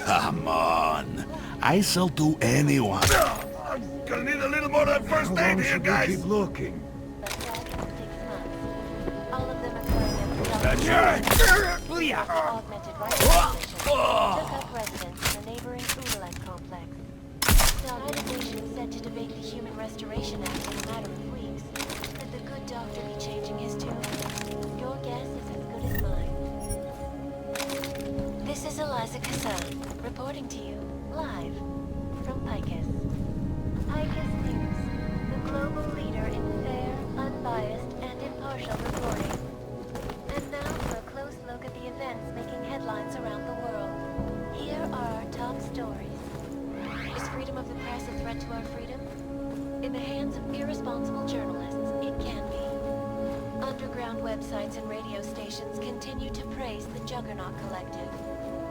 Come on. I sell to anyone. I'm gonna need a little more of that first aid here, guys. Keep looking. All of them occurring at the That's augmented rifle took up residence in the neighboring Oodalek complex. The organization said to debate the Human Restoration Act in a matter of weeks. Could the good doctor be changing his tune? Your guess is as good as mine. This is Eliza Kassan, reporting to you, live, from Picus. Picus News, the global leader in fair, unbiased, and impartial reporting. And now for a close look at the events making headlines around the world. Here are our top stories. Is freedom of the press a threat to our freedom? In the hands of irresponsible journalists, it can be. Underground websites and radio stations continue to praise the Juggernaut Collective,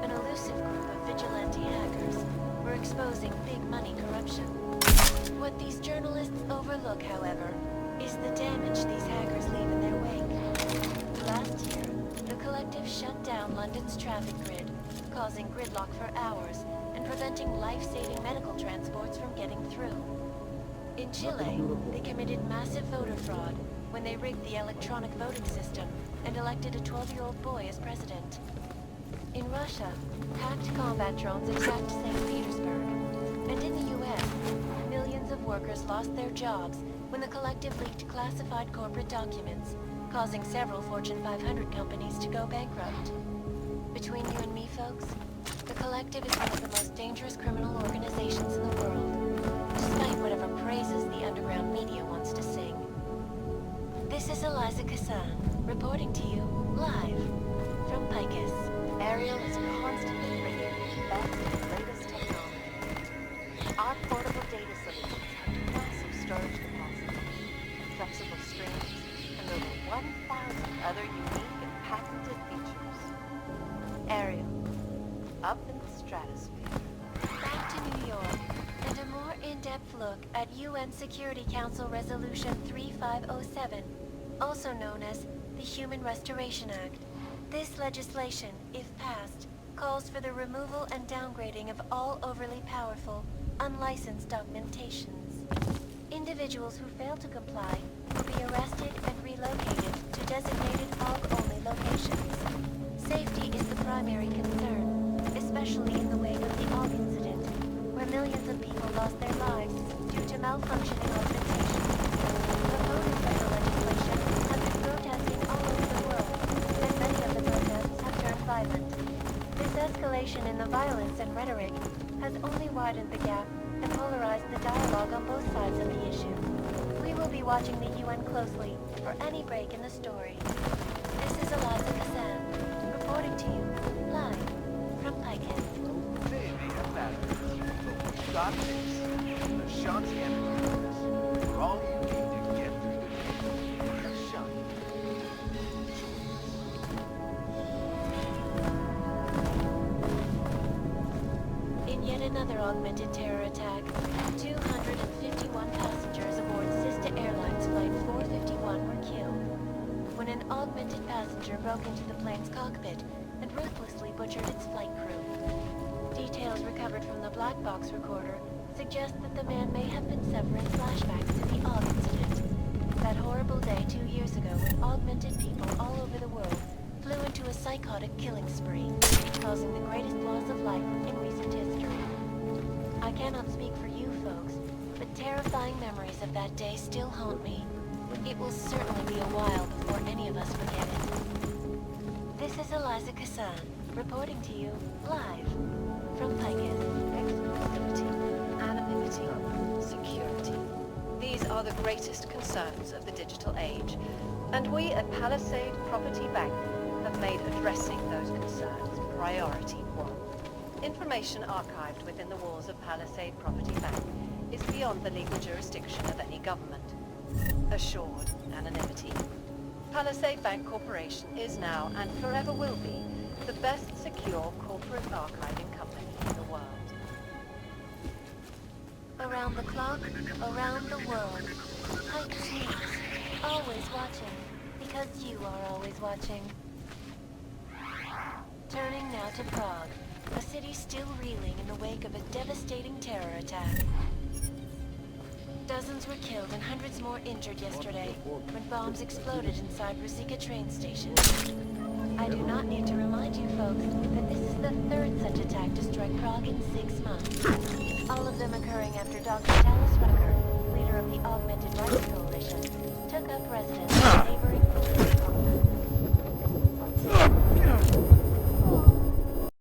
an elusive group of vigilante hackers who are exposing big money corruption. What these journalists overlook, however, is the damage these hackers leave in their wake. Last year, the Collective shut down London's traffic grid, causing gridlock for hours and preventing life-saving medical transports from getting through. In Chile, they committed massive voter fraud when they rigged the electronic voting system and elected a 12-year-old boy as president. In Russia, hacked combat drones attacked St. Petersburg. And in the US, millions of workers lost their jobs when the Collective leaked classified corporate documents, causing several Fortune 500 companies to go bankrupt. Between you and me, folks, the Collective is one of the most dangerous criminal organizations in the world, despite whatever praises the underground media wants to sing. This is Eliza Kassan, reporting to you, live, from Picus. Ariel is constantly bringing the best and latest technology. Our portable data solutions have massive storage capacity, flexible streams, and over 1,000 other unique and patented features. Ariel, up in the stratosphere. Back to New York, and a more in-depth look at UN Security Council Resolution 3507, also known as the Human Restoration Act. This legislation, if passed, calls for the removal and downgrading of all overly powerful, unlicensed augmentations. Individuals who fail to comply will be arrested and relocated to designated AUG-only locations. Safety is the primary concern, especially in the wake of the AUG incident, where millions of people lost their lives due to malfunctioning augmentations. Opponents of the legislation have been protesting all over the world, and many of the protests have turned violent. This escalation in the violence and rhetoric has only widened the gap and polarized the dialogue on both sides of the issue. We will be watching the UN closely for any break in the story. This is Eliza Kassan, reporting to you, live, from Picus. Maybe a battery. But we got this. The Shanti energy business. For all you need to get through the day. The Shanti. In yet another augmented terror attack, 251 passengers aboard Sista Airlines Flight 451 were killed when an augmented passenger broke into the plane's cockpit and ruthlessly butchered its flight crew. Details recovered from the black box recorder suggest that the man may have been suffering flashbacks to the AUG incident. That horrible day 2 years ago when augmented people all over the world flew into a psychotic killing spree, causing the greatest loss of life in recent history. I cannot speak for you folks, but terrifying memories of that day still haunt me. It will certainly be a while before any of us forget it. This is Eliza Kassan, reporting to you, live, from Picus. Exclusivity, anonymity, security. These are the greatest concerns of the digital age, and we at Palisade Property Bank have made addressing those concerns priority one. Information archived within the walls of Palisade Property Bank is beyond the legal jurisdiction of any government. Assured anonymity. Palisade Bank Corporation is now and forever will be the best secure corporate archiving company in the world. Around the clock, around the world. Picus News, always watching, because you are always watching. Turning now to Prague, a city's still reeling in the wake of a devastating terror attack. Dozens were killed and hundreds more injured yesterday when bombs exploded inside Rosika train station. I do not need to remind you folks that this is the third such attack to strike Prague in 6 months. All of them occurring after Dr. Talis Rucker, leader of the Augmented Rights